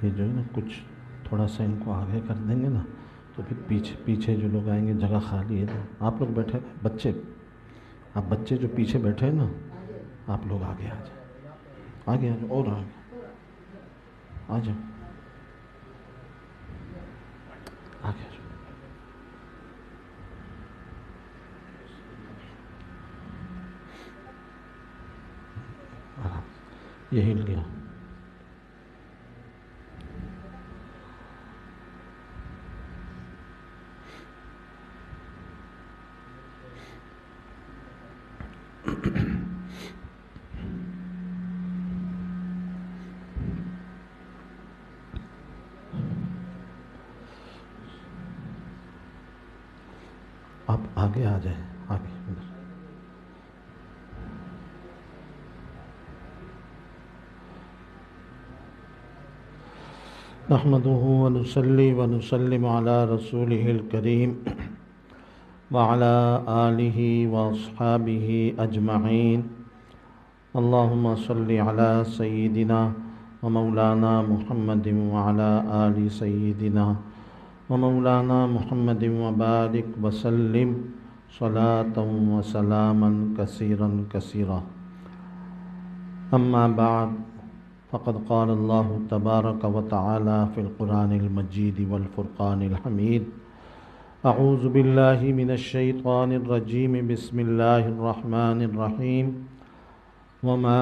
یہ جو ہے نا کچھ تھوڑا سا ان کو آگے کر دیں گے نا تو پھر پیچھے جو لوگ آئیں گے جگہ خالی ہے تو آپ لوگ بیٹھے بچے، آپ بچے جو پیچھے بیٹھے ہیں نا آپ لوگ آگے آ جائیں، آگے آ جاؤ اور آگے آ جاؤ، آگے آ جاؤ۔ یہ ہل گیا۔ آپ آگے آ جائیں، آگے ادھر۔ نحمده ونصلي ونسلم على رسوله الكريم وعلى آله وأصحابه أجمعين اللهم صل على سيدنا ومولانا محمد وعلى آل سيدنا ومولانا محمد وبارك وسلم صلاة وسلاما كثيرا كثيرا أما بعد فقد قال الله تبارك وتعالى في القرآن المجيد والفرقان الحميد أعوذ بالله من الشيطان الرجيم بسم الله الرحمن الرحيم وما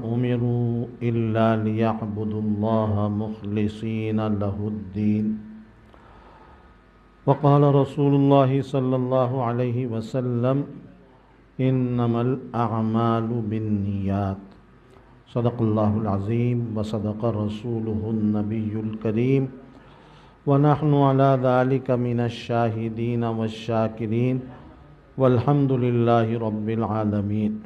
أمروا إلا ليعبدوا الله مخلصين له الدين وقال رسول الله صلى الله عليه وسلم إنما الأعمال بالنيات صدق اللہ العظیم وصدق رسولہ النبی الکریم ونحن على ذلك من الشاہدین والشاکرین والحمد للہ رب العالمین۔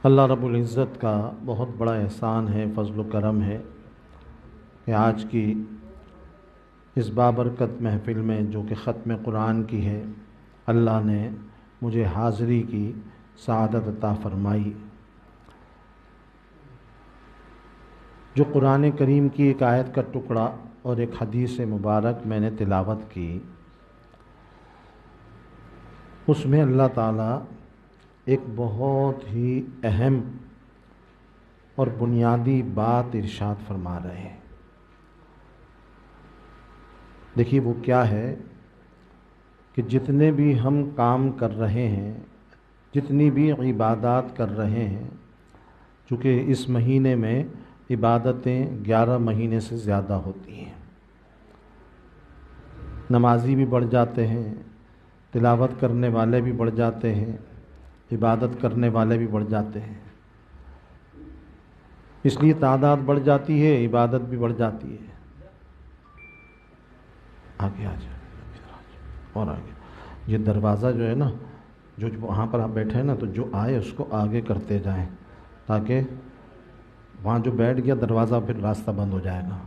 اللہ رب العزت کا بہت بڑا احسان ہے، فضل و کرم ہے کہ آج کی اس بابرکت محفل میں جو کہ ختم قرآن کی ہے، اللہ نے مجھے حاضری کی سعادت عطا فرمائی۔ جو قرآن کریم کی ایک آیت کا ٹکڑا اور ایک حدیث مبارک میں نے تلاوت کی، اس میں اللہ تعالیٰ ایک بہت ہی اہم اور بنیادی بات ارشاد فرما رہے ہیں۔ دیکھیے وہ کیا ہے کہ جتنے بھی ہم کام کر رہے ہیں، جتنی بھی عبادات کر رہے ہیں، چونکہ اس مہینے میں عبادتیں 11 مہینے سے زیادہ ہوتی ہیں، نمازی بھی بڑھ جاتے ہیں، تلاوت کرنے والے بھی بڑھ جاتے ہیں، عبادت کرنے والے بھی بڑھ جاتے ہیں، اس لیے تعداد بڑھ جاتی ہے، عبادت بھی بڑھ جاتی ہے۔ آگے آ جائے اور آگے، یہ دروازہ جو ہے نا، جو وہاں پر آپ بیٹھے ہیں نا، تو جو آئے اس کو آگے کرتے جائیں تاکہ وہاں جو بیٹھ گیا دروازہ پھر راستہ بند ہو جائے گا۔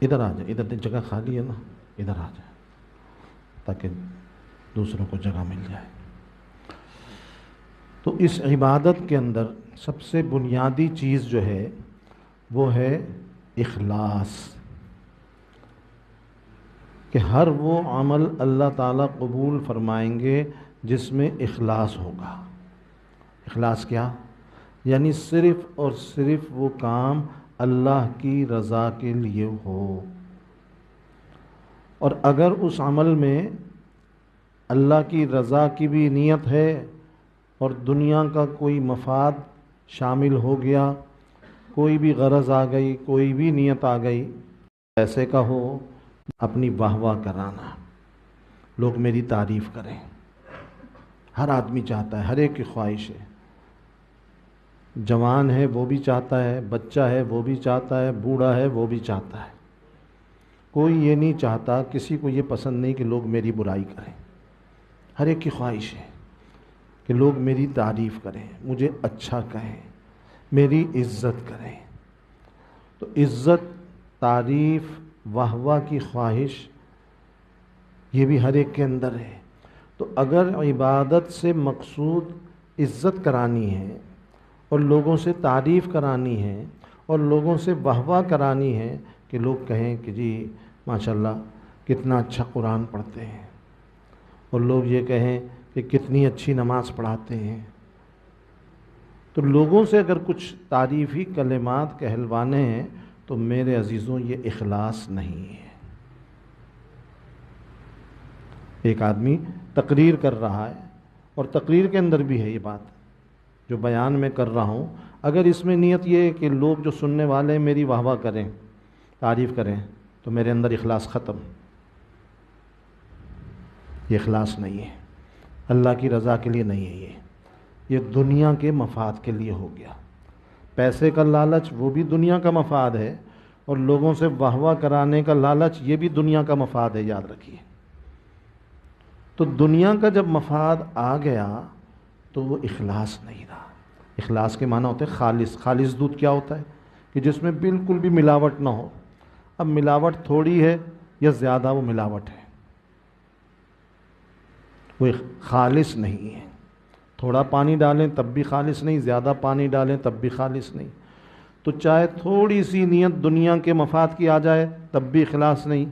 ادھر آ جائیں، ادھر جگہ خالی ہے نا، ادھر آ جائیں تاکہ دوسروں کو جگہ مل جائے۔ تو اس عبادت کے اندر سب سے بنیادی چیز جو ہے وہ ہے اخلاص، کہ ہر وہ عمل اللہ تعالیٰ قبول فرمائیں گے جس میں اخلاص ہوگا۔ اخلاص کیا؟ یعنی صرف اور صرف وہ کام اللہ کی رضا کے لیے ہو، اور اگر اس عمل میں اللہ کی رضا کی بھی نیت ہے اور دنیا کا کوئی مفاد شامل ہو گیا، کوئی بھی غرض آ گئی، کوئی بھی نیت آ گئی، ایسے کا ہو اپنی واہ واہ کرانا، لوگ میری تعریف کریں، ہر آدمی چاہتا ہے، ہر ایک کی خواہش ہے، جوان ہے وہ بھی چاہتا ہے، بچہ ہے وہ بھی چاہتا ہے، بوڑھا ہے وہ بھی چاہتا ہے، کوئی یہ نہیں چاہتا، کسی کو یہ پسند نہیں کہ لوگ میری برائی کریں، ہر ایک کی خواہش ہے کہ لوگ میری تعریف کریں، مجھے اچھا کہیں، میری عزت کریں۔ تو عزت، تعریف، واہ واہ کی خواہش یہ بھی ہر ایک کے اندر ہے۔ تو اگر عبادت سے مقصود عزت کرانی ہے اور لوگوں سے تعریف کرانی ہے اور لوگوں سے واہ واہ کرانی ہے کہ لوگ کہیں کہ جی ماشاءاللہ کتنا اچھا قرآن پڑھتے ہیں، اور لوگ یہ کہیں کہ کتنی اچھی نماز پڑھاتے ہیں، تو لوگوں سے اگر کچھ تعریفی کلمات کہلوانے ہیں تو میرے عزیزوں یہ اخلاص نہیں ہے۔ ایک آدمی تقریر کر رہا ہے اور تقریر کے اندر بھی ہے یہ بات جو بیان میں کر رہا ہوں، اگر اس میں نیت یہ ہے کہ لوگ جو سننے والے ہیں میری واہ واہ کریں، تعریف کریں، تو میرے اندر اخلاص ختم، یہ اخلاص نہیں ہے، اللہ کی رضا کے لیے نہیں ہے، یہ دنیا کے مفاد کے لیے ہو گیا۔ پیسے کا لالچ وہ بھی دنیا کا مفاد ہے، اور لوگوں سے واہ واہ کرانے کا لالچ یہ بھی دنیا کا مفاد ہے، یاد رکھیے۔ تو دنیا کا جب مفاد آ گیا تو وہ اخلاص نہیں رہا۔ اخلاص کے معنی ہوتے ہیں خالص۔ خالص دودھ کیا ہوتا ہے؟ کہ جس میں بالکل بھی ملاوٹ نہ ہو۔ اب ملاوٹ تھوڑی ہے یا زیادہ، وہ ملاوٹ ہے، وہ خالص نہیں ہے۔ تھوڑا پانی ڈالیں تب بھی خالص نہیں، زیادہ پانی ڈالیں تب بھی خالص نہیں۔ تو چاہے تھوڑی سی نیت دنیا کے مفاد کی آ جائے تب بھی اخلاص نہیں،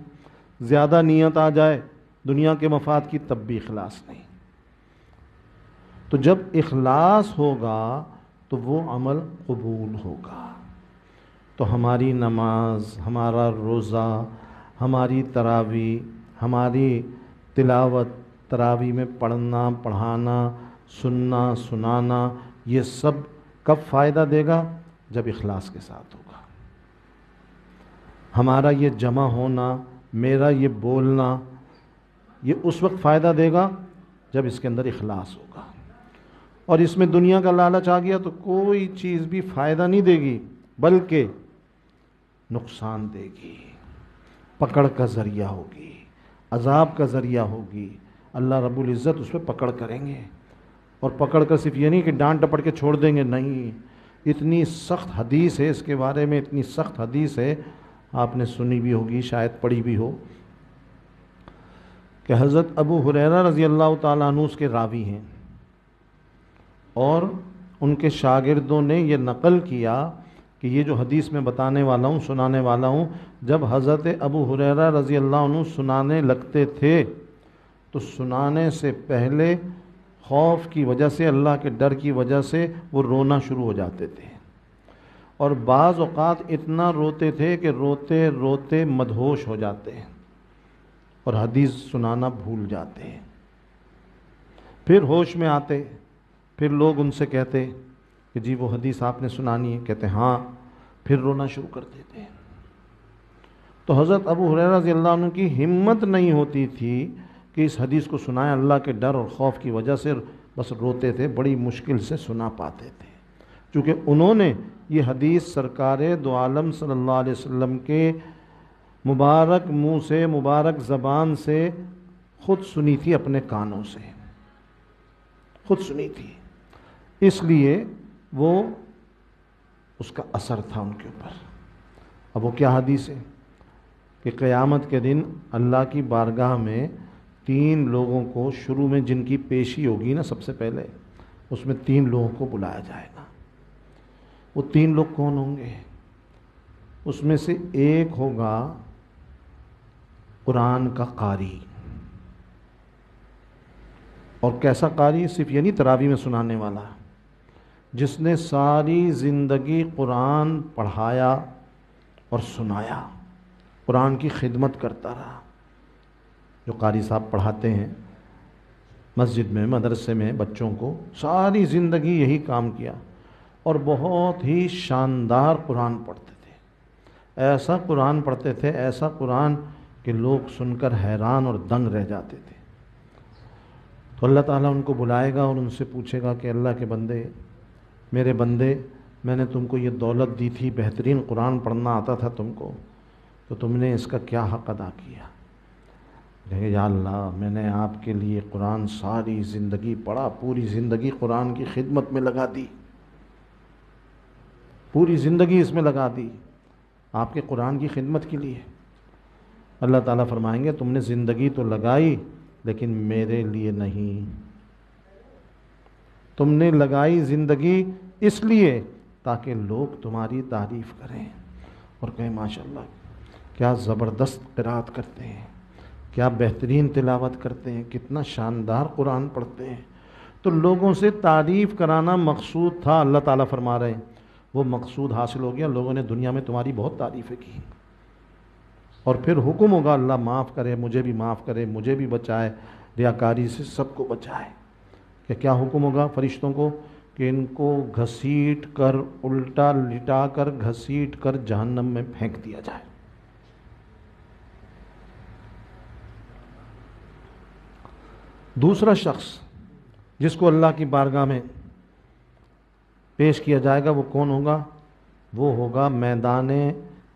زیادہ نیت آ جائے دنیا کے مفاد کی تب بھی اخلاص نہیں۔ تو جب اخلاص ہوگا تو وہ عمل قبول ہوگا۔ تو ہماری نماز، ہمارا روزہ، ہماری تراویح، ہماری تلاوت، تراویح میں پڑھنا، پڑھانا، سننا، سنانا، یہ سب کب فائدہ دے گا؟ جب اخلاص کے ساتھ ہوگا۔ ہمارا یہ جمع ہونا، میرا یہ بولنا، یہ اس وقت فائدہ دے گا جب اس کے اندر اخلاص ہوگا۔ اور اس میں دنیا کا لالچ آ گیا تو کوئی چیز بھی فائدہ نہیں دے گی بلکہ نقصان دے گی، پکڑ کا ذریعہ ہوگی، عذاب کا ذریعہ ہوگی۔ اللہ رب العزت اس پہ پکڑ کریں گے، اور پکڑ کر صرف یہ نہیں کہ ڈانٹ ڈپٹ کے چھوڑ دیں گے، نہیں، اتنی سخت حدیث ہے اس کے بارے میں، اتنی سخت حدیث ہے، آپ نے سنی بھی ہوگی، شاید پڑھی بھی ہو، کہ حضرت ابو ہریرہ رضی اللہ تعالیٰ عنہ اس کے راوی ہیں، اور ان کے شاگردوں نے یہ نقل کیا کہ یہ جو حدیث میں بتانے والا ہوں، سنانے والا ہوں، جب حضرت ابو ہریرہ رضی اللہ عنہ سنانے لگتے تھے تو سنانے سے پہلے خوف کی وجہ سے، اللہ کے ڈر کی وجہ سے وہ رونا شروع ہو جاتے تھے، اور بعض اوقات اتنا روتے تھے کہ روتے روتے مدہوش ہو جاتے ہیں اور حدیث سنانا بھول جاتے ہیں۔ پھر ہوش میں آتے، پھر لوگ ان سے کہتے کہ جی وہ حدیث آپ نے سنانی ہے، کہتے ہاں، پھر رونا شروع کر دیتے۔ تو حضرت ابو ہریرہ رضی اللہ عنہ کی ہمت نہیں ہوتی تھی کہ اس حدیث کو سنائیں، اللہ کے ڈر اور خوف کی وجہ سے بس روتے تھے، بڑی مشکل سے سنا پاتے تھے، چونکہ انہوں نے یہ حدیث سرکار دو عالم صلی اللہ علیہ وسلم کے مبارک منہ سے، مبارک زبان سے خود سنی تھی، اپنے کانوں سے خود سنی تھی، اس لیے وہ اس کا اثر تھا ان کے اوپر۔ اب وہ کیا حدیث ہے کہ قیامت کے دن اللہ کی بارگاہ میں 3 لوگوں کو، شروع میں جن کی پیشی ہوگی نا سب سے پہلے، اس میں 3 لوگوں کو بلایا جائے گا۔ وہ 3 لوگ کون ہوں گے؟ اس میں سے ایک ہوگا قرآن کا قاری، اور کیسا قاری؟ صرف یہ نہیں تراویح میں سنانے والا، جس نے ساری زندگی قرآن پڑھایا اور سنایا، قرآن کی خدمت کرتا رہا۔ جو قاری صاحب پڑھاتے ہیں مسجد میں، مدرسے میں بچوں کو، ساری زندگی یہی کام کیا، اور بہت ہی شاندار قرآن پڑھتے تھے، ایسا قرآن پڑھتے تھے، ایسا قرآن کہ لوگ سن کر حیران اور دنگ رہ جاتے تھے۔ تو اللہ تعالیٰ ان کو بلائے گا اور ان سے پوچھے گا کہ اللہ کے بندے، میرے بندے، میں نے تم کو یہ دولت دی تھی، بہترین قرآن پڑھنا آتا تھا تم کو، تو تم نے اس کا کیا حق ادا کیا؟ کہیں گے یا اللہ، میں نے آپ کے لیے قرآن ساری زندگی پڑھا، پوری زندگی قرآن کی خدمت میں لگا دی، پوری زندگی اس میں لگا دی آپ کے قرآن کی خدمت کے لیے۔ اللہ تعالیٰ فرمائیں گے تم نے زندگی تو لگائی لیکن میرے لیے نہیں. تم نے لگائی زندگی اس لیے تاکہ لوگ تمہاری تعریف کریں اور کہیں ماشاءاللہ کیا زبردست قرات کرتے ہیں، کیا بہترین تلاوت کرتے ہیں، کتنا شاندار قرآن پڑھتے ہیں. تو لوگوں سے تعریف کرانا مقصود تھا. اللہ تعالیٰ فرما رہے ہیں وہ مقصود حاصل ہو گیا. لوگوں نے دنیا میں تمہاری بہت تعریفیں کی، اور پھر حکم ہوگا اللہ معاف کرے، مجھے بھی معاف کرے، مجھے بھی بچائے، ریاکاری سے سب کو بچائے. کہ کیا حکم ہوگا فرشتوں کو؟ کہ ان کو گھسیٹ کر، الٹا لٹا کر گھسیٹ کر جہنم میں پھینک دیا جائے. دوسرا شخص جس کو اللہ کی بارگاہ میں پیش کیا جائے گا وہ کون ہوگا؟ وہ ہوگا میدان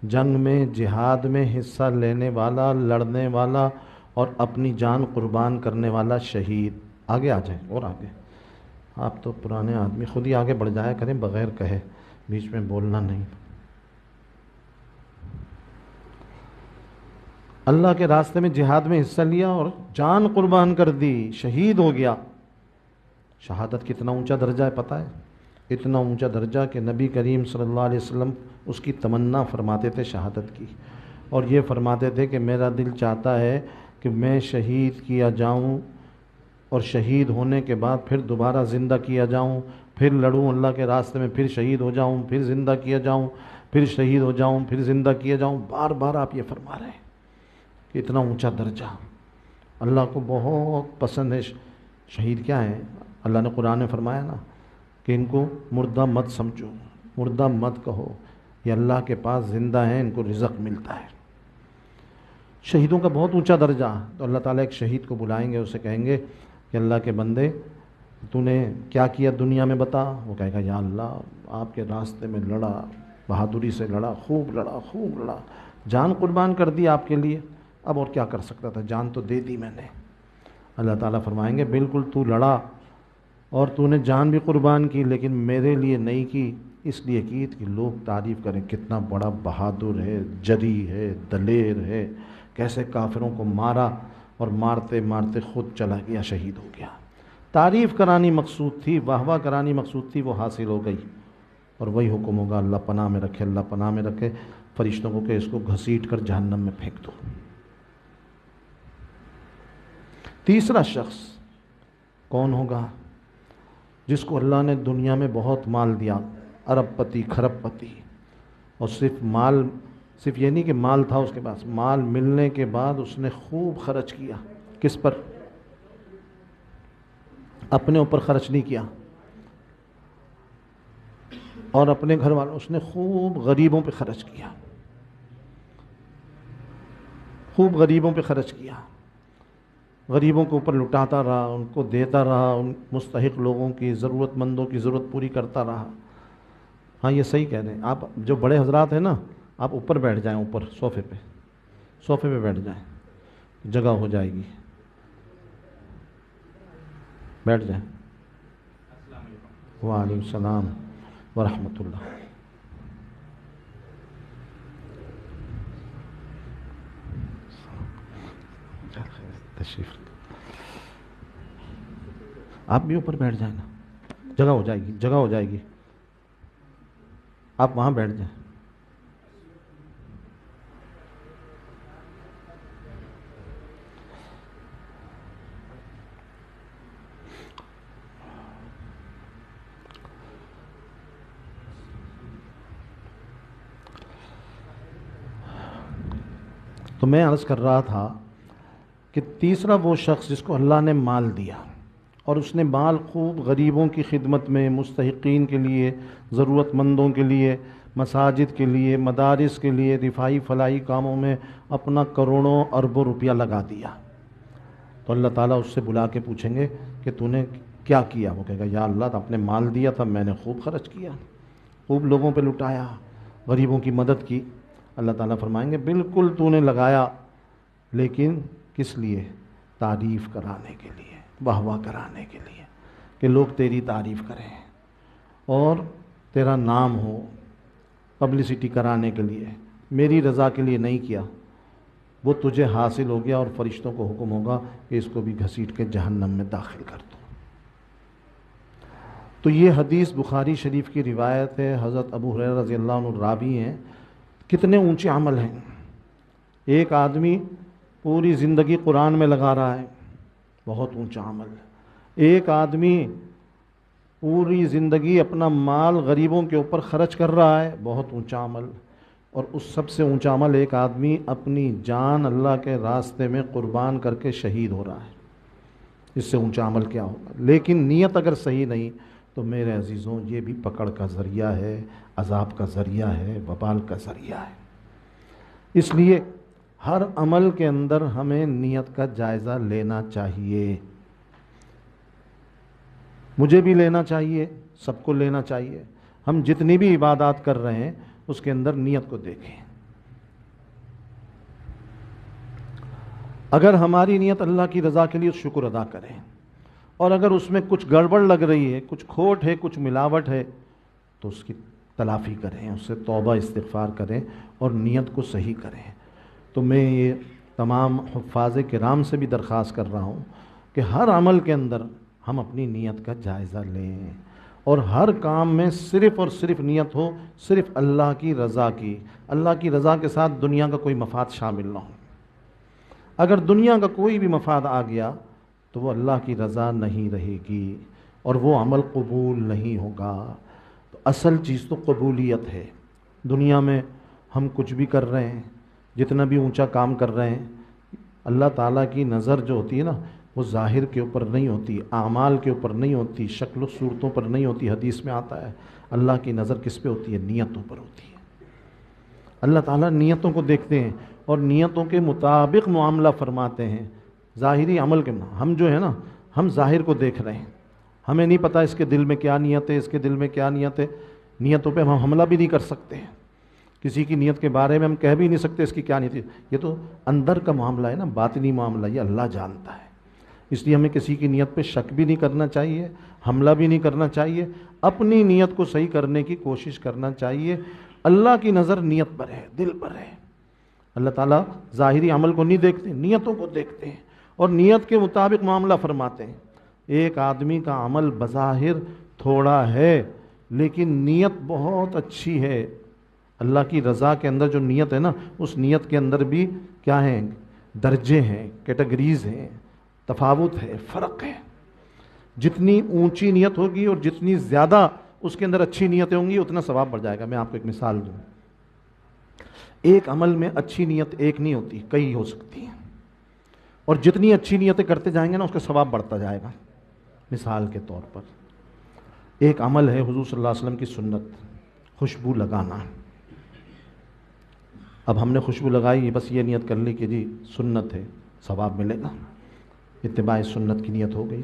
جنگ میں، جہاد میں حصہ لینے والا، لڑنے والا اور اپنی جان قربان کرنے والا شہید. آگے آ جائیں اور آگے. آپ تو پرانے آدمی، خود ہی آگے بڑھ جایا کریں بغیر کہے، بیچ میں بولنا نہیں. اللہ کے راستے میں جہاد میں حصہ لیا اور جان قربان کر دی، شہید ہو گیا. شہادت کتنا اونچا درجہ ہے پتہ ہے؟ اتنا اونچا درجہ کہ نبی کریم صلی اللہ علیہ وسلم اس کی تمنا فرماتے تھے شہادت کی، اور یہ فرماتے تھے کہ میرا دل چاہتا ہے کہ میں شہید کیا جاؤں اور شہید ہونے کے بعد پھر دوبارہ زندہ کیا جاؤں، پھر لڑوں اللہ کے راستے میں، پھر شہید ہو جاؤں، پھر زندہ کیا جاؤں، پھر شہید ہو جاؤں، پھر زندہ کیا جاؤں. بار بار آپ یہ فرما رہے ہیں کہ اتنا اونچا درجہ اللہ کو بہت پسند ہے. شہید کیا ہے؟ اللہ نے قرآن میں فرمایا نا کہ ان کو مردہ مت سمجھو، مردہ مت کہو، یہ اللہ کے پاس زندہ ہیں، ان کو رزق ملتا ہے. شہیدوں کا بہت اونچا درجہ. تو اللہ تعالیٰ ایک شہید کو بلائیں گے، اسے کہیں گے کہ اللہ کے بندے تو نے کیا کیا دنیا میں بتا. وہ کہے گا یا اللہ آپ کے راستے میں لڑا، بہادری سے لڑا، خوب لڑا، خوب لڑا، جان قربان کر دی آپ کے لیے. اب اور کیا کر سکتا تھا، جان تو دے دی میں نے. اللہ تعالیٰ فرمائیں گے بالکل تو لڑا اور تو نے جان بھی قربان کی، لیکن میرے لیے نہیں کی، اس لیے کی کہ لوگ تعریف کریں کتنا بڑا بہادر ہے، جری ہے، دلیر ہے، کیسے کافروں کو مارا اور مارتے مارتے خود چلا گیا، شہید ہو گیا. تعریف کرانی مقصود تھی، واہ واہ کرانی مقصود تھی، وہ حاصل ہو گئی. اور وہی حکم ہوگا اللہ پناہ میں رکھے، اللہ پناہ میں رکھے فرشتوں کو کہ اس کو گھسیٹ کر جہنم میں پھینک دو. تیسرا شخص کون ہوگا؟ جس کو اللہ نے دنیا میں بہت مال دیا، ارب پتی، کھرب پتی، اور صرف یہ نہیں کہ مال تھا اس کے پاس، مال ملنے کے بعد اس نے خوب خرچ کیا. کس پر؟ اپنے اوپر خرچ نہیں کیا، اور اپنے گھر والوں، اس نے خوب غریبوں پہ خرچ کیا، خوب غریبوں پہ خرچ کیا. غریبوں کے اوپر لٹاتا رہا، ان کو دیتا رہا، ان مستحق لوگوں کی، ضرورت مندوں کی ضرورت پوری کرتا رہا. ہاں یہ صحیح کہہ رہے ہیں آپ. جو بڑے حضرات ہیں نا، آپ اوپر بیٹھ جائیں، اوپر صوفے پہ بیٹھ جائیں، جگہ ہو جائے گی. بیٹھ جائیں. وعلیکم السلام ورحمۃ اللہ. تشریف آپ بھی اوپر بیٹھ جائیں نا، جگہ ہو جائے گی، جگہ ہو جائے گی. آپ وہاں بیٹھ جائیں. تو میں عرض کر رہا تھا کہ تیسرا وہ شخص جس کو اللہ نے مال دیا اور اس نے مال خوب غریبوں کی خدمت میں، مستحقین کے لیے، ضرورت مندوں کے لیے، مساجد کے لیے، مدارس کے لیے، رفاہی فلاحی کاموں میں اپنا کروڑوں اربوں روپیہ لگا دیا. تو اللہ تعالیٰ اس سے بلا کے پوچھیں گے کہ تو نے کیا کیا؟ وہ کہے گا یا اللہ آپ نے مال دیا تھا، میں نے خوب خرچ کیا، خوب لوگوں پہ لٹایا، غریبوں کی مدد کی. اللہ تعالیٰ فرمائیں گے بالکل تو نے لگایا، لیکن کس لیے؟ تعریف کرانے کے لیے، واہ واہ کرانے کے لیے، کہ لوگ تیری تعریف کریں اور تیرا نام ہو، پبلسٹی کرانے کے لیے. میری رضا کے لیے نہیں کیا. وہ تجھے حاصل ہو گیا اور فرشتوں کو حکم ہوگا کہ اس کو بھی گھسیٹ کے جہنم میں داخل کر دو۔ تو یہ حدیث بخاری شریف کی روایت ہے، حضرت ابو ہریرہ رضی اللہ عنہ راوی ہیں۔ کتنے اونچے عمل ہیں۔ ایک آدمی پوری زندگی قرآن میں لگا رہا ہے، بہت اونچا عمل۔ ایک آدمی پوری زندگی اپنا مال غریبوں کے اوپر خرچ کر رہا ہے، بہت اونچا عمل۔ اور اس سب سے اونچا عمل ایک آدمی اپنی جان اللہ کے راستے میں قربان کر کے شہید ہو رہا ہے۔ اس سے اونچا عمل کیا ہوگا؟ لیکن نیت اگر صحیح نہیں تو میرے عزیزوں یہ بھی پکڑ کا ذریعہ ہے، عذاب کا ذریعہ ہے، وبال کا ذریعہ ہے۔ اس لیے ہر عمل کے اندر ہمیں نیت کا جائزہ لینا چاہیے، مجھے بھی لینا چاہیے، سب کو لینا چاہیے۔ ہم جتنی بھی عبادات کر رہے ہیں اس کے اندر نیت کو دیکھیں۔ اگر ہماری نیت اللہ کی رضا کے لیے شکر ادا کریں، اور اگر اس میں کچھ گڑبڑ لگ رہی ہے، کچھ کھوٹ ہے، کچھ ملاوٹ ہے، تو اس کی تلافی کریں، اس سے توبہ استغفار کریں اور نیت کو صحیح کریں۔ تو میں یہ تمام حفاظ کرام سے بھی درخواست کر رہا ہوں کہ ہر عمل کے اندر ہم اپنی نیت کا جائزہ لیں، اور ہر کام میں صرف اور صرف نیت ہو صرف اللہ کی رضا کی، اللہ کی رضا کے ساتھ دنیا کا کوئی مفاد شامل نہ ہو۔ اگر دنیا کا کوئی بھی مفاد آ گیا تو وہ اللہ کی رضا نہیں رہے گی اور وہ عمل قبول نہیں ہوگا۔ تو اصل چیز تو قبولیت ہے۔ دنیا میں ہم کچھ بھی کر رہے ہیں، جتنا بھی اونچا کام کر رہے ہیں، اللہ تعالیٰ کی نظر جو ہوتی ہے نا وہ ظاہر کے اوپر نہیں ہوتی، اعمال کے اوپر نہیں ہوتی، شکل و صورتوں پر نہیں ہوتی۔ حدیث میں آتا ہے اللہ کی نظر کس پہ ہوتی ہے؟ نیتوں پر ہوتی ہے۔ اللہ تعالیٰ نیتوں کو دیکھتے ہیں اور نیتوں کے مطابق معاملہ فرماتے ہیں۔ ظاہری عمل کے ہم جو ہے نا، ہم ظاہر کو دیکھ رہے ہیں، ہمیں نہیں پتہ اس کے دل میں کیا نیت ہے، اس کے دل میں کیا نیت ہے۔ نیتوں پہ ہم حملہ بھی نہیں کر سکتے ہیں، کسی کی نیت کے بارے میں ہم کہہ بھی نہیں سکتے اس کی کیا نیت ہے۔ یہ تو اندر کا معاملہ ہے نا، باطنی معاملہ، یہ اللہ جانتا ہے۔ اس لیے ہمیں کسی کی نیت پہ شک بھی نہیں کرنا چاہیے، حملہ بھی نہیں کرنا چاہیے، اپنی نیت کو صحیح کرنے کی کوشش کرنا چاہیے۔ اللہ کی نظر نیت پر ہے، دل پر ہے۔ اللہ تعالیٰ ظاہری عمل کو نہیں دیکھتے، نیتوں کو دیکھتے ہیں اور نیت کے مطابق معاملہ فرماتے ہیں۔ ایک آدمی کا عمل بظاہر تھوڑا ہے لیکن نیت بہت اچھی ہے، اللہ کی رضا کے اندر جو نیت ہے نا، اس نیت کے اندر بھی کیا ہیں؟ درجے ہیں، کیٹیگریز ہیں، تفاوت ہے، فرق ہے۔ جتنی اونچی نیت ہوگی اور جتنی زیادہ اس کے اندر اچھی نیتیں ہوں گی اتنا ثواب بڑھ جائے گا۔ میں آپ کو ایک مثال دوں، ایک عمل میں اچھی نیت ایک نہیں ہوتی، کئی ہو سکتی ہیں، اور جتنی اچھی نیتیں کرتے جائیں گے نا اس کا ثواب بڑھتا جائے گا۔ مثال کے طور پر ایک عمل ہے حضور صلی اللہ علیہ وسلم کی سنت، خوشبو لگانا۔ اب ہم نے خوشبو لگائی، بس یہ نیت کر لی کہ جی سنت ہے، ثواب ملے گا، اتباع سنت کی نیت ہو گئی،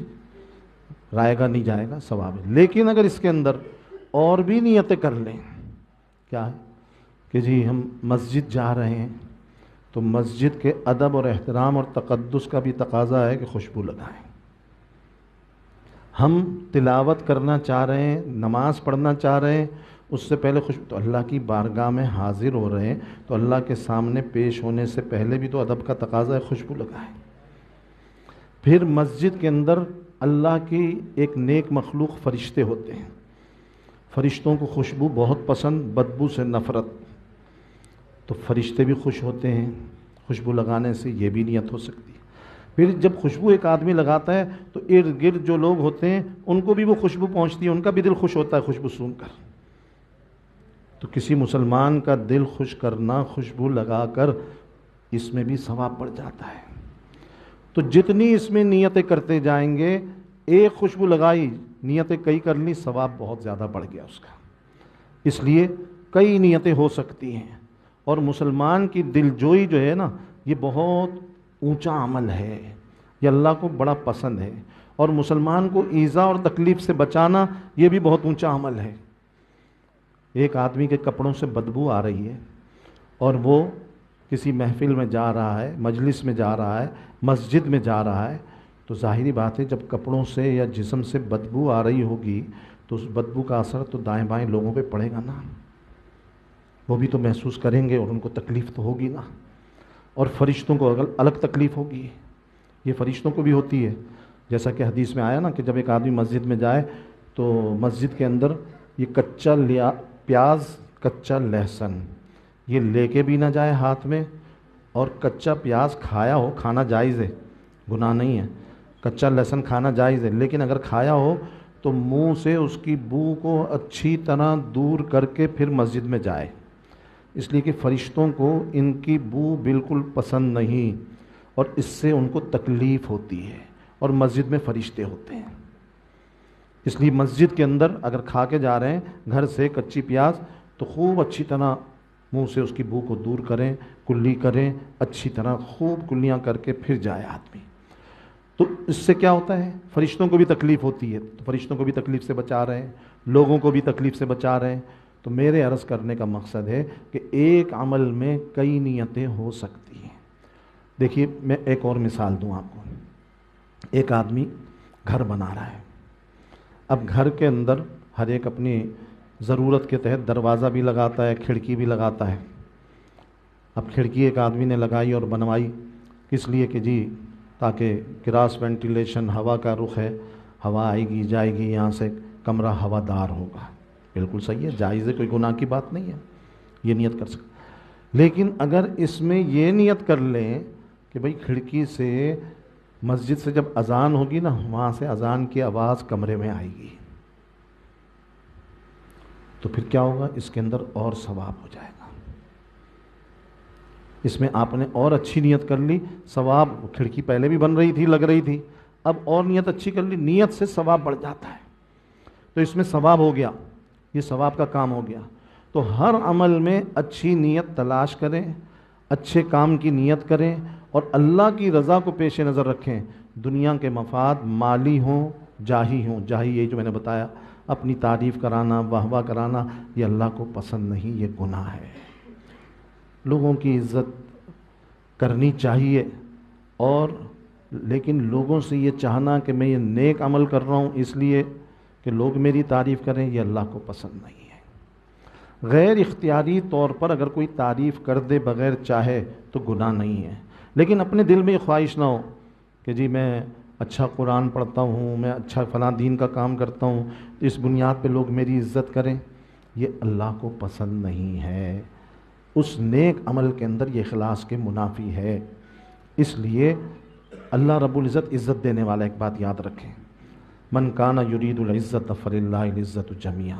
رائے گا نہیں جائے گا، ثواب ہے۔ لیکن اگر اس کے اندر اور بھی نیتیں کر لیں، کیا ہے کہ جی ہم مسجد جا رہے ہیں تو مسجد کے ادب اور احترام اور تقدس کا بھی تقاضا ہے کہ خوشبو لگائیں۔ ہم تلاوت کرنا چاہ رہے ہیں، نماز پڑھنا چاہ رہے ہیں، اس سے پہلے خوشبو، تو اللہ کی بارگاہ میں حاضر ہو رہے ہیں تو اللہ کے سامنے پیش ہونے سے پہلے بھی تو ادب کا تقاضا ہے، خوشبو لگائیں۔ پھر مسجد کے اندر اللہ کی ایک نیک مخلوق فرشتے ہوتے ہیں، فرشتوں کو خوشبو بہت پسند، بدبو سے نفرت، تو فرشتے بھی خوش ہوتے ہیں خوشبو لگانے سے، یہ بھی نیت ہو سکتی ہے۔ پھر جب خوشبو ایک آدمی لگاتا ہے تو ارد گرد جو لوگ ہوتے ہیں ان کو بھی وہ خوشبو پہنچتی ہے، ان کا بھی دل خوش ہوتا ہے خوشبو سون کر۔ تو کسی مسلمان کا دل خوش کرنا خوشبو لگا کر، اس میں بھی ثواب بڑھ جاتا ہے۔ تو جتنی اس میں نیتیں کرتے جائیں گے، ایک خوشبو لگائی، نیتیں کئی کر لی، ثواب بہت زیادہ بڑھ گیا اس کا۔ اس لیے کئی نیتیں ہو سکتی ہیں، اور مسلمان کی دلجوئی جو ہے نا، یہ بہت اونچا عمل ہے، یہ اللہ کو بڑا پسند ہے، اور مسلمان کو ایذا اور تکلیف سے بچانا یہ بھی بہت اونچا عمل ہے۔ ایک آدمی کے کپڑوں سے بدبو آ رہی ہے اور وہ کسی محفل میں جا رہا ہے، مجلس میں جا رہا ہے، مسجد میں جا رہا ہے، تو ظاہری بات ہے جب کپڑوں سے یا جسم سے بدبو آ رہی ہوگی تو اس بدبو کا اثر تو دائیں بائیں لوگوں پہ پڑے گا نا، وہ بھی تو محسوس کریں گے اور ان کو تکلیف تو ہوگی نا۔ اور فرشتوں کو الگ تکلیف ہوگی، یہ فرشتوں کو بھی ہوتی ہے، جیسا کہ حدیث میں آیا نا کہ جب ایک آدمی مسجد میں جائے تو مسجد کے اندر یہ کچا پیاز، کچا لہسن یہ لے کے بھی نہ جائے ہاتھ میں، اور کچا پیاز کھایا ہو، کھانا جائز ہے، گناہ نہیں ہے، کچا لہسن کھانا جائز ہے، لیکن اگر کھایا ہو تو منہ سے اس کی بو کو اچھی طرح دور کر کے پھر مسجد میں جائے، اس لیے کہ فرشتوں کو ان کی بو بالکل پسند نہیں اور اس سے ان کو تکلیف ہوتی ہے، اور مسجد میں فرشتے ہوتے ہیں، اس لیے مسجد کے اندر اگر کھا کے جا رہے ہیں گھر سے کچی پیاز تو خوب اچھی طرح منہ سے اس کی بو کو دور کریں، کلی کریں، اچھی طرح خوب کلیاں کر کے پھر جائے آدمی۔ تو اس سے کیا ہوتا ہے؟ فرشتوں کو بھی تکلیف ہوتی ہے، تو فرشتوں کو بھی تکلیف سے بچا رہے ہیں، لوگوں کو بھی تکلیف سے بچا رہے ہیں۔ تو میرے عرض کرنے کا مقصد ہے کہ ایک عمل میں کئی نیتیں ہو سکتی ہیں۔ دیکھیے میں ایک اور مثال دوں آپ کو، ایک آدمی گھر بنا رہا ہے، اب گھر کے اندر ہر ایک اپنی ضرورت کے تحت دروازہ بھی لگاتا ہے، کھڑکی بھی لگاتا ہے۔ اب کھڑکی ایک آدمی نے لگائی اور بنوائی کس لیے کہ جی تاکہ کراس وینٹیلیشن، ہوا کا رخ ہے، ہوا آئے گی جائے گی، یہاں سے کمرہ ہوا دار ہوگا، بالکل صحیح ہے، جائز ہے، کوئی گناہ کی بات نہیں ہے، یہ نیت کر سکتے۔ لیکن اگر اس میں یہ نیت کر لیں کہ بھئی کھڑکی سے مسجد سے جب اذان ہوگی نا وہاں سے اذان کی آواز کمرے میں آئے گی، تو پھر کیا ہوگا؟ اس کے اندر اور ثواب ہو جائے گا، اس میں آپ نے اور اچھی نیت کر لی، ثواب، کھڑکی پہلے بھی بن رہی تھی، لگ رہی تھی، اب اور نیت اچھی کر لی، نیت سے ثواب بڑھ جاتا ہے، تو اس میں ثواب ہو گیا، یہ ثواب کا کام ہو گیا۔ تو ہر عمل میں اچھی نیت تلاش کریں، اچھے کام کی نیت کریں، اور اللہ کی رضا کو پیش نظر رکھیں۔ دنیا کے مفاد مالی ہوں، جاہی ہوں، جاہی یہ جو میں نے بتایا، اپنی تعریف کرانا، واہ واہ کرانا، یہ اللہ کو پسند نہیں، یہ گناہ ہے۔ لوگوں کی عزت کرنی چاہیے، اور لیکن لوگوں سے یہ چاہنا کہ میں یہ نیک عمل کر رہا ہوں اس لیے کہ لوگ میری تعریف کریں، یہ اللہ کو پسند نہیں ہے۔ غیر اختیاری طور پر اگر کوئی تعریف کر دے بغیر چاہے تو گناہ نہیں ہے، لیکن اپنے دل میں یہ خواہش نہ ہو کہ جی میں اچھا قرآن پڑھتا ہوں، میں اچھا فلاں دین کا کام کرتا ہوں، تو اس بنیاد پہ لوگ میری عزت کریں، یہ اللہ کو پسند نہیں ہے۔ اس نیک عمل کے اندر یہ اخلاص کے منافی ہے۔ اس لیے اللہ رب العزت عزت دینے والا، ایک بات یاد رکھیں، من کان یرید العزت فللہ العزت جمیعا،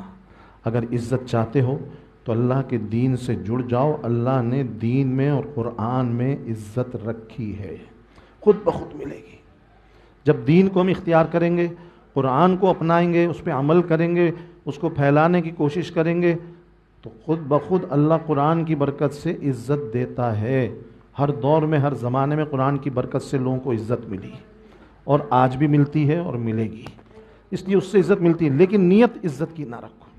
اگر عزت چاہتے ہو تو اللہ کے دین سے جڑ جاؤ، اللہ نے دین میں اور قرآن میں عزت رکھی ہے، خود بخود ملے گی۔ جب دین کو ہم اختیار کریں گے، قرآن کو اپنائیں گے، اس پہ عمل کریں گے، اس کو پھیلانے کی کوشش کریں گے، تو خود بخود اللہ قرآن کی برکت سے عزت دیتا ہے۔ ہر دور میں، ہر زمانے میں قرآن کی برکت سے لوگوں کو عزت ملی، اور آج بھی ملتی ہے اور ملے گی، اس لیے اس سے عزت ملتی ہے، لیکن نیت عزت کی نہ رکھو۔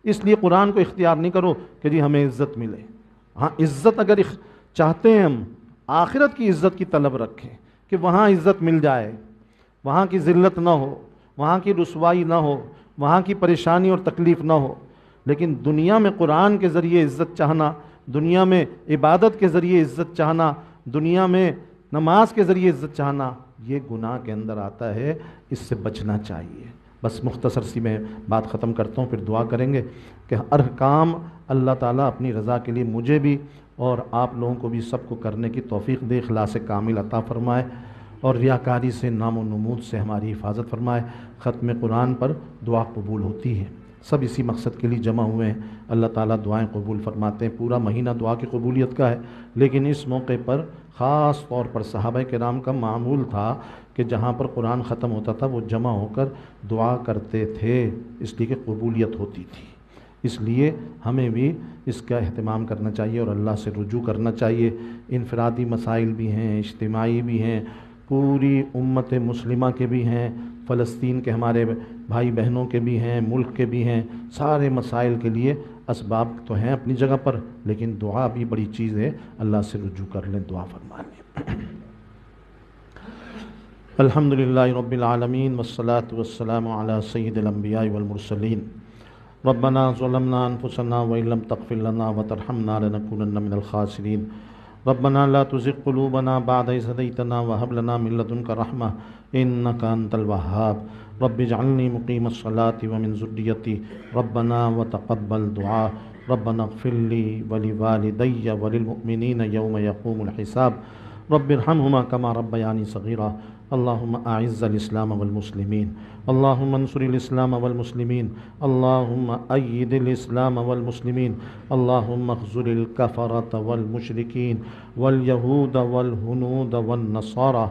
اس لیے قرآن کو اختیار نہیں کرو کہ جی ہمیں عزت ملے۔ ہاں عزت اگر چاہتے ہیں ہم آخرت کی عزت کی طلب رکھیں کہ وہاں عزت مل جائے، وہاں کی ذلت نہ ہو، وہاں کی رسوائی نہ ہو، وہاں کی پریشانی اور تکلیف نہ ہو، لیکن دنیا میں قرآن کے ذریعے عزت چاہنا، دنیا میں عبادت کے ذریعے عزت چاہنا، دنیا میں نماز کے ذریعے عزت چاہنا، یہ گناہ کے اندر آتا ہے، اس سے بچنا چاہیے۔ بس مختصر سی میں بات ختم کرتا ہوں، پھر دعا کریں گے کہ ہر کام اللہ تعالیٰ اپنی رضا کے لیے مجھے بھی اور آپ لوگوں کو بھی سب کو کرنے کی توفیق دے، اخلاص کامل عطا فرمائے، اور ریاکاری سے، نام و نمود سے ہماری حفاظت فرمائے۔ ختم قرآن پر دعا قبول ہوتی ہے، سب اسی مقصد کے لیے جمع ہوئے ہیں، اللہ تعالیٰ دعائیں قبول فرماتے ہیں۔ پورا مہینہ دعا کی قبولیت کا ہے، لیکن اس موقع پر خاص طور پر صحابہ کرام کا معمول تھا کہ جہاں پر قرآن ختم ہوتا تھا وہ جمع ہو کر دعا کرتے تھے، اس لیے کہ قبولیت ہوتی تھی۔ اس لیے ہمیں بھی اس کا اہتمام کرنا چاہیے اور اللہ سے رجوع کرنا چاہیے۔ انفرادی مسائل بھی ہیں، اجتماعی بھی ہیں، پوری امت مسلمہ کے بھی ہیں، فلسطین کے ہمارے بھائی بہنوں کے بھی ہیں، ملک کے بھی ہیں، سارے مسائل کے لیے اسباب تو ہیں اپنی جگہ پر، لیکن دعا بھی بڑی چیز ہے، اللہ سے رجوع کر لیں، دعا فرما لیں۔ الحمدللہ رب العالمین والصلاة والسلام علی سید الانبیاء والمرسلین۔ ربنا ظلمنا انفسنا وان لم تغفر لنا وترحمنا لنکونن من الخاسرین۔ ربنا لا تزغ قلوبنا بعد إذ هديتنا وهب لنا من لدنك رحمة إنك أنت الوهاب رب اجعلني مقيم الصلاة ومن ذريتي ربنا وتقبل دعاء ربنا اغفر لي ولوالدي وللمؤمنين يوم يقوم الحساب رب ارحمهما كما ربياني صغيرا اللهم أعز الإسلام والمسلمين اللهم انصر الإسلام والمسلمين اللهم أيد الإسلام والمسلمين اللهم اخذل الكفرة والمشركين واليهود والهنود والنصارى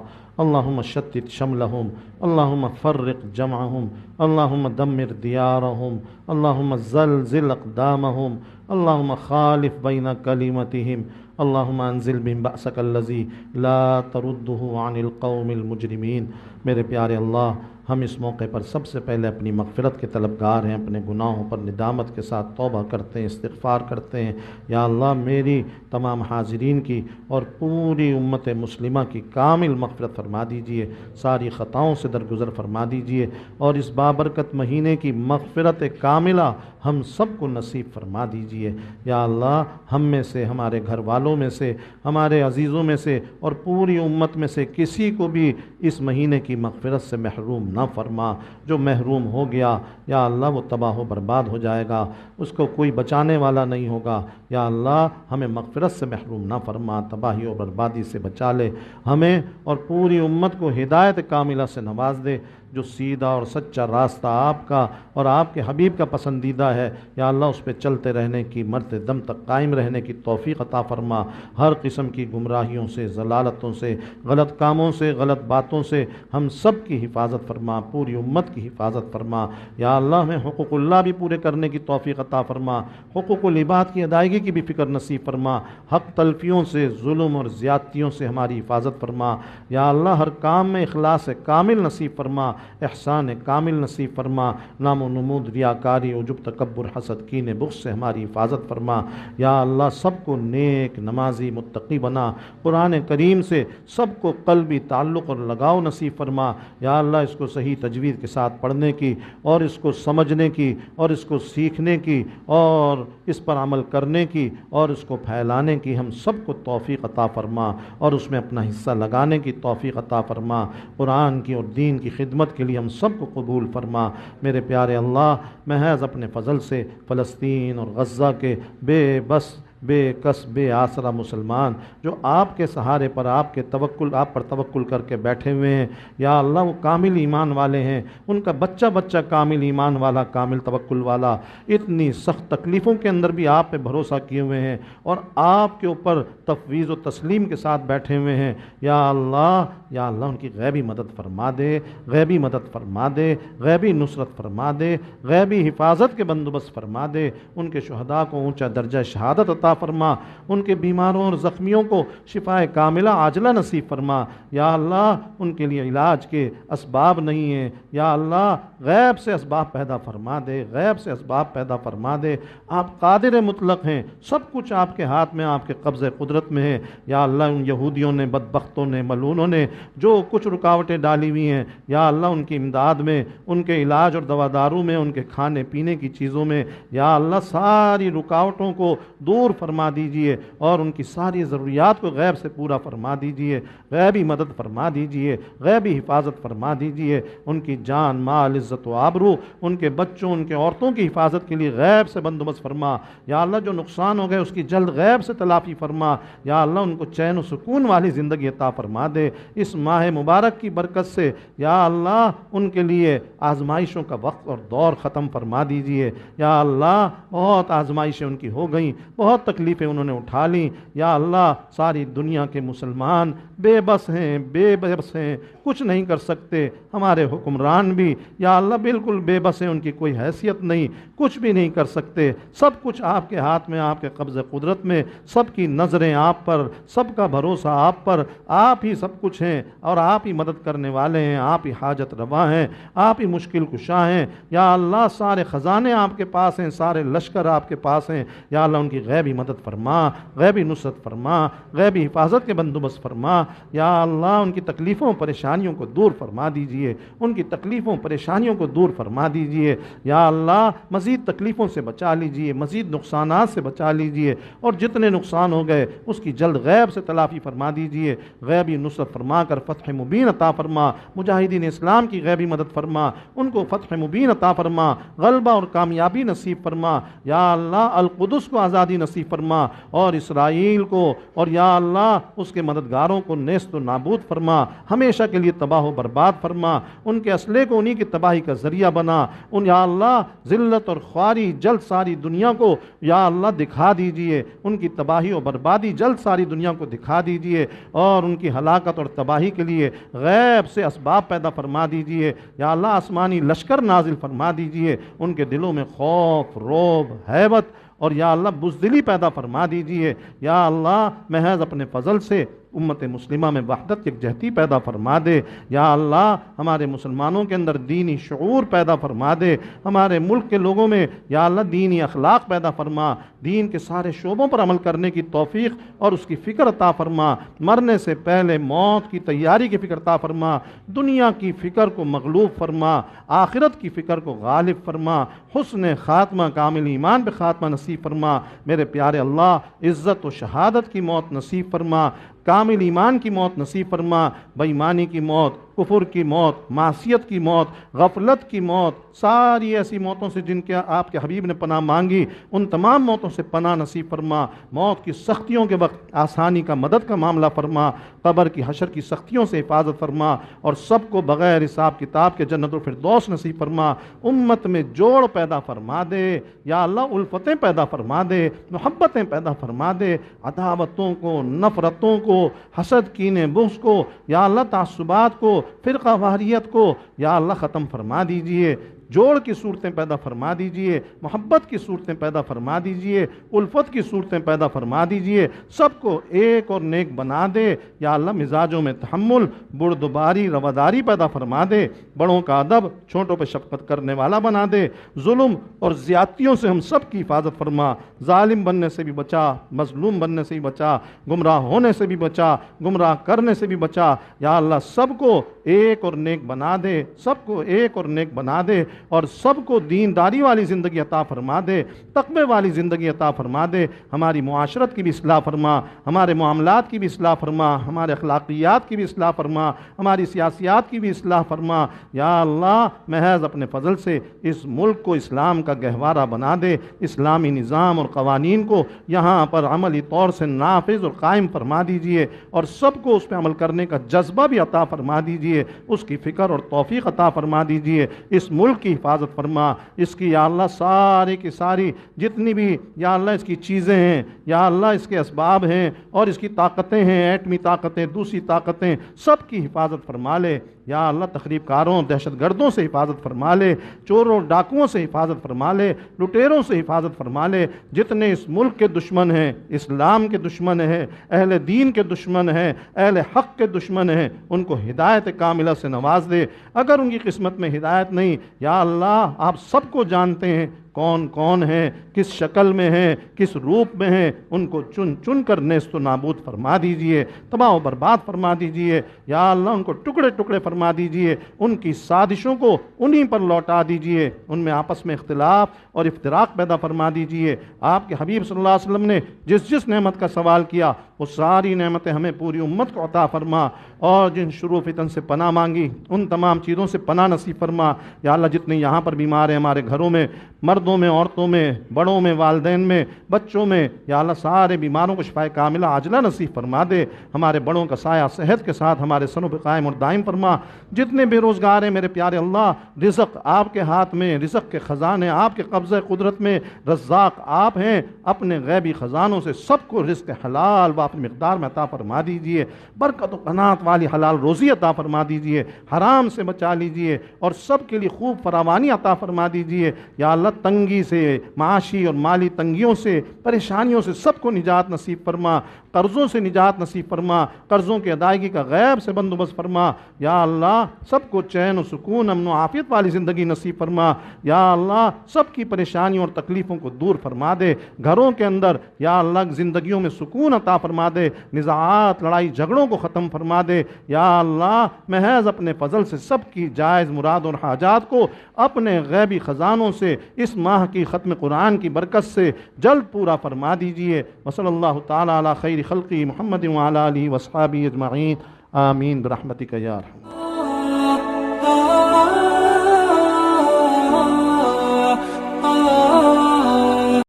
اللهم شتت شملهم اللهم فرق جمعهم اللهم دمر ديارهم اللهم زلزل أقدامهم اللهم خالف بين كلمتهم اللهم انزل بهم بأسك الذي لا ترده عن القوم المجرمين میرے پیارے اللہ، ہم اس موقع پر سب سے پہلے اپنی مغفرت کے طلبگار ہیں، اپنے گناہوں پر ندامت کے ساتھ توبہ کرتے ہیں، استغفار کرتے ہیں۔ یا اللہ میری تمام حاضرین کی اور پوری امت مسلمہ کی کامل مغفرت فرما دیجئے، ساری خطاؤں سے درگزر فرما دیجئے اور اس بابرکت مہینے کی مغفرت کاملہ ہم سب کو نصیب فرما دیجئے۔ یا اللہ ہم میں سے، ہمارے گھر والوں میں سے، ہمارے عزیزوں میں سے اور پوری امت میں سے کسی کو بھی اس مہینے کی مغفرت سے محروم نہ فرما۔ جو محروم ہو گیا یا اللہ وہ تباہ و برباد ہو جائے گا، اس کو کوئی بچانے والا نہیں ہوگا۔ یا اللہ ہمیں مغفرت سے محروم نہ فرما، تباہی و بربادی سے بچا لے، ہمیں اور پوری امت کو ہدایت کاملہ سے نواز دے۔ جو سیدھا اور سچا راستہ آپ کا اور آپ کے حبیب کا پسندیدہ ہے، یا اللہ اس پہ چلتے رہنے کی، مرتے دم تک قائم رہنے کی توفیق عطا فرما۔ ہر قسم کی گمراہیوں سے، ضلالتوں سے، غلط کاموں سے، غلط باتوں سے ہم سب کی حفاظت فرما، پوری امت کی حفاظت فرما۔ یا اللہ ہمیں حقوق اللہ بھی پورے کرنے کی توفیق عطا فرما، حقوق العباد کی ادائیگی کی بھی فکر نصیب فرما، حق تلفیوں سے، ظلم اور زیادتیوں سے ہماری حفاظت فرما۔ یا اللہ ہر کام میں اخلاص کامل نصیب فرما، احسان کامل نصیب فرما، نام و نمود، ریاکاری، عجب، تکبر، حسد، کین، بغض سے ہماری حفاظت فرما۔ یا اللہ سب کو نیک، نمازی، متقی بنا، قرآن کریم سے سب کو قلبی تعلق اور لگاؤ نصیب فرما۔ یا اللہ اس کو صحیح تجوید کے ساتھ پڑھنے کی اور اس کو سمجھنے کی اور اس کو سیکھنے کی اور اس پر عمل کرنے کی اور اس کو پھیلانے کی ہم سب کو توفیق عطا فرما اور اس میں اپنا حصہ لگانے کی توفیق عطا فرما۔ قرآن کی اور دین کی خدمت کے لیے ہم سب کو قبول فرما۔ میرے پیارے اللہ محض اپنے فضل سے فلسطین اور غزہ کے بے بس، بے کس، بے آسرا مسلمان جو آپ کے سہارے پر، آپ پر توکل کر کے بیٹھے ہوئے ہیں، یا اللہ وہ کامل ایمان والے ہیں، ان کا بچہ بچہ کامل ایمان والا، کامل توکل والا، اتنی سخت تکلیفوں کے اندر بھی آپ پہ بھروسہ کیے ہوئے ہیں اور آپ کے اوپر تفویض و تسلیم کے ساتھ بیٹھے ہوئے ہیں۔ یا اللہ ان کی غیبی مدد فرما دے، غیبی مدد فرما دے، غیبی نصرت فرما دے، غیبی حفاظت کے بندوبست فرما دے، ان کے شہداء کو اونچا درجہ شہادت عطا فرما، ان کے بیماروں اور زخمیوں کو شفائے کاملہ عاجلہ نصیب فرما۔ یا اللہ ان کے لیے علاج کے اسباب نہیں ہیں، یا اللہ غیب سے اسباب پیدا فرما دے، غیب سے اسباب پیدا فرما دے۔ آپ قادر مطلق ہیں، سب کچھ آپ کے ہاتھ میں، آپ کے قبضہ قدرت میں ہے۔ یا اللہ ان یہودیوں نے، بدبختوں نے، ملعونوں نے جو کچھ رکاوٹیں ڈالی ہوئی ہیں، یا اللہ ان کی امداد میں، ان کے علاج اور دواداروں میں، ان کے کھانے پینے کی چیزوں میں، یا اللہ ساری رکاوٹوں کو دور فرما دیجئے اور ان کی ساری ضروریات کو غیب سے پورا فرما دیجئے، غیبی مدد فرما دیجئے، غیبی حفاظت فرما دیجئے۔ ان کی جان، مال، عزت و آبرو، ان کے بچوں، ان کے عورتوں کی حفاظت کے لیے غیب سے بندوبست فرما۔ یا اللہ جو نقصان ہو گئے اس کی جلد غیب سے تلافی فرما۔ یا اللہ ان کو چین و سکون والی زندگی عطا فرما دے اس ماہ مبارک کی برکت سے۔ یا اللہ ان کے لیے آزمائشوں کا وقت اور دور ختم فرما دیجئے۔ یا اللہ بہت آزمائشیں ان کی ہو گئیں، بہت تکلیفیں انہوں نے اٹھا لیں۔ یا اللہ ساری دنیا کے مسلمان بے بس ہیں، بے بس ہیں، کچھ نہیں کر سکتے۔ ہمارے حکمران بھی یا اللہ بالکل بے بس ہیں، ان کی کوئی حیثیت نہیں، کچھ بھی نہیں کر سکتے۔ سب کچھ آپ کے ہاتھ میں، آپ کے قبضہ قدرت میں، سب کی نظریں آپ پر، سب کا بھروسہ آپ پر، آپ ہی سب کچھ ہیں اور آپ ہی مدد کرنے والے ہیں، آپ ہی حاجت روا ہیں، آپ ہی مشکل کشا ہیں۔ یا اللہ سارے خزانے آپ کے پاس ہیں، سارے لشکر آپ کے پاس ہیں۔ یا اللہ ان کی غیبی مدد فرما، غیبی نصرت فرما، غیبی حفاظت کے بندوبست فرما۔ یا اللہ ان کی تکلیفوں پریشانیوں کو دور فرما دیجئے، ان کی تکلیفوں پریشانیوں کو دور فرما دیجئے۔ یا اللہ مزید تکلیفوں سے بچا لیجئے، مزید نقصانات سے بچا لیجئے، اور جتنے نقصان ہو گئے اس کی جلد غیب سے تلافی فرما دیجئے۔ غیبی نصرت فرما کر فتح مبین عطا فرما، مجاہدین اسلام کی غیبی مدد فرما، ان کو فتح مبین عطا فرما، غلبہ اور کامیابی نصیب فرما۔ یا اللہ القدس کو آزادی نصیب فرما، اور اسرائیل کو اور یا اللہ اس کے مددگاروں کو نیست و نابود فرما، ہمیشہ کے لیے تباہ و برباد فرما، ان کے اسلحے کو انہی کی تباہی کا ذریعہ بنا۔ ان یا اللہ ذلت اور خواری جلد ساری دنیا کو یا اللہ دکھا دیجئے، ان کی تباہی و بربادی جلد ساری دنیا کو دکھا دیجئے، اور ان کی ہلاکت اور تباہی کے لیے غیب سے اسباب پیدا فرما دیجئے۔ یا اللہ آسمانی لشکر نازل فرما دیجئے، ان کے دلوں میں خوف، رعب، ہیبت اور یا اللہ بزدلی پیدا فرما دیجئے۔ یا اللہ محض اپنے فضل سے امت مسلمہ میں وحدت یکجہتی پیدا فرما دے۔ یا اللہ ہمارے مسلمانوں کے اندر دینی شعور پیدا فرما دے، ہمارے ملک کے لوگوں میں یا اللہ دینی اخلاق پیدا فرما، دین کے سارے شعبوں پر عمل کرنے کی توفیق اور اس کی فکر عطا فرما، مرنے سے پہلے موت کی تیاری کی فکر عطا فرما، دنیا کی فکر کو مغلوب فرما، آخرت کی فکر کو غالب فرما، حسن خاتمہ کامل ایمان پہ خاتمہ نصیب فرما۔ میرے پیارے اللہ عزت و شہادت کی موت نصیب فرما، کامل ایمان کی موت نصیب فرما، بے ایمانی کی موت، کفر کی موت، معصیت کی موت، غفلت کی موت، ساری ایسی موتوں سے جن کے آپ کے حبیب نے پناہ مانگی، ان تمام موتوں سے پناہ نصیب فرما۔ موت کی سختیوں کے وقت آسانی کا مدد کا معاملہ فرما، قبر کی حشر کی سختیوں سے حفاظت فرما، اور سب کو بغیر حساب کتاب کے جنت الفردوس نصیب فرما۔ امت میں جوڑ پیدا فرما دے، یا اللہ الفتیں پیدا فرما دے، محبتیں پیدا فرما دے، عداوتوں کو، نفرتوں کو، حسد، کینے، بغض کو، یا اللہ تعصبات کو، فرقہ واریت کو یا اللہ ختم فرما دیجئے، جوڑ کی صورتیں پیدا فرما دیجئے، محبت کی صورتیں پیدا فرما دیجئے، الفت کی صورتیں پیدا فرما دیجئے، سب کو ایک اور نیک بنا دے۔ یا اللہ مزاجوں میں تحمل، بردباری، رواداری پیدا فرما دے، بڑوں کا ادب، چھوٹوں پہ شفقت کرنے والا بنا دے، ظلم اور زیادتیوں سے ہم سب کی حفاظت فرما، ظالم بننے سے بھی بچا، مظلوم بننے سے بھی بچا، گمراہ ہونے سے بھی بچا، گمراہ کرنے سے بھی بچا۔ یا اللہ سب کو ایک اور نیک بنا دے، سب کو ایک اور نیک بنا دے، اور سب کو دینداری والی زندگی عطا فرما دے، تقوی والی زندگی عطا فرما دے۔ ہماری معاشرت کی بھی اصلاح فرما، ہمارے معاملات کی بھی اصلاح فرما، ہمارے اخلاقیات کی بھی اصلاح فرما، ہماری سیاسیات کی بھی اصلاح فرما۔ یا اللہ محض اپنے فضل سے اس ملک کو اسلام کا گہوارہ بنا دے، اسلامی نظام اور قوانین کو یہاں پر عملی طور سے نافذ اور قائم فرما دیجئے، اور سب کو اس پہ عمل کرنے کا جذبہ بھی عطا فرما دیجئے، اس کی فکر اور توفیق عطا فرما دیجئے۔ اس ملک کی حفاظت فرما، اس کی یا اللہ ساری کی ساری جتنی بھی یا اللہ اس کی چیزیں ہیں، یا اللہ اس کے اسباب ہیں اور اس کی طاقتیں ہیں، ایٹمی طاقتیں، دوسری طاقتیں، سب کی حفاظت فرما لے۔ یا اللہ تخریب کاروں، دہشت گردوں سے حفاظت فرما لے، چوروں ڈاکوؤں سے حفاظت فرما لے، لٹیروں سے حفاظت فرما لے۔ جتنے اس ملک کے دشمن ہیں، اسلام کے دشمن ہیں، اہل دین کے دشمن ہیں، اہل حق کے دشمن ہیں، ان کو ہدایت کاملہ سے نواز دے۔ اگر ان کی قسمت میں ہدایت نہیں، یا اللہ آپ سب کو جانتے ہیں کون کون ہیں، کس شکل میں ہیں، کس روپ میں ہیں، ان کو چن چن کر نیست و نابود فرما دیجئے، تباہ و برباد فرما دیجئے۔ یا اللہ ان کو ٹکڑے ٹکڑے فرما دیجئے، ان کی سازشوں کو انہی پر لوٹا دیجئے، ان میں آپس میں اختلاف اور افتراق پیدا فرما دیجئے۔ آپ کے حبیب صلی اللہ علیہ وسلم نے جس جس نعمت کا سوال کیا وہ ساری نعمتیں ہمیں پوری امت کو عطا فرما، اور جن شرور فتن سے پناہ مانگی ان تمام چیزوں سے پناہ نصیب فرما۔ یا اللہ جتنے یہاں پر بیمار ہیں ہمارے گھروں میں، مردوں میں، عورتوں میں، بڑوں میں، والدین میں، بچوں میں، یا اللہ سارے بیماروں کو شفائے کاملہ عاجلہ نصیب فرما دے۔ ہمارے بڑوں کا سایہ صحت کے ساتھ ہمارے سروں پہ قائم اور دائم فرما۔ جتنے بے روزگار ہیں میرے پیارے اللہ، رزق آپ کے ہاتھ میں، رزق کے خزانے آپ کے قبضہ قدرت میں، رزاق آپ ہیں، اپنے غیبی خزانوں سے سب کو رزق حلال و اپنی مقدار میں عطا فرما دیجئے، برکت و قناعت والی حلال روزی عطا فرما دیجئے، حرام سے بچا لیجئے، اور سب کے لیے خوب فراوانی عطا فرما دیجئے۔ یا اللہ تنگی سے، معاشی اور مالی تنگیوں سے، پریشانیوں سے سب کو نجات نصیب فرما۔ قرضوں سے نجات نصیب فرما، قرضوں کی ادائیگی کا غیب سے بندوبست فرما، یا اللہ سب کو چین و سکون، امن و عافیت والی زندگی نصیب فرما، یا اللہ سب کی پریشانیوں اور تکلیفوں کو دور فرما دے، گھروں کے اندر یا اللہ زندگیوں میں سکون عطا فرما دے، نزاعات لڑائی جھگڑوں کو ختم فرما دے، یا اللہ محض اپنے فضل سے سب کی جائز مراد اور حاجات کو اپنے غیبی خزانوں سے اس ماہ کی ختم قرآن کی برکت سے جلد پورا فرما دیجئے۔ وصلی اللہ تعالی علی خیر خلقی محمد وعلی آلہ واصحابہ اجمعین، آمین برحمتک یا ارحم۔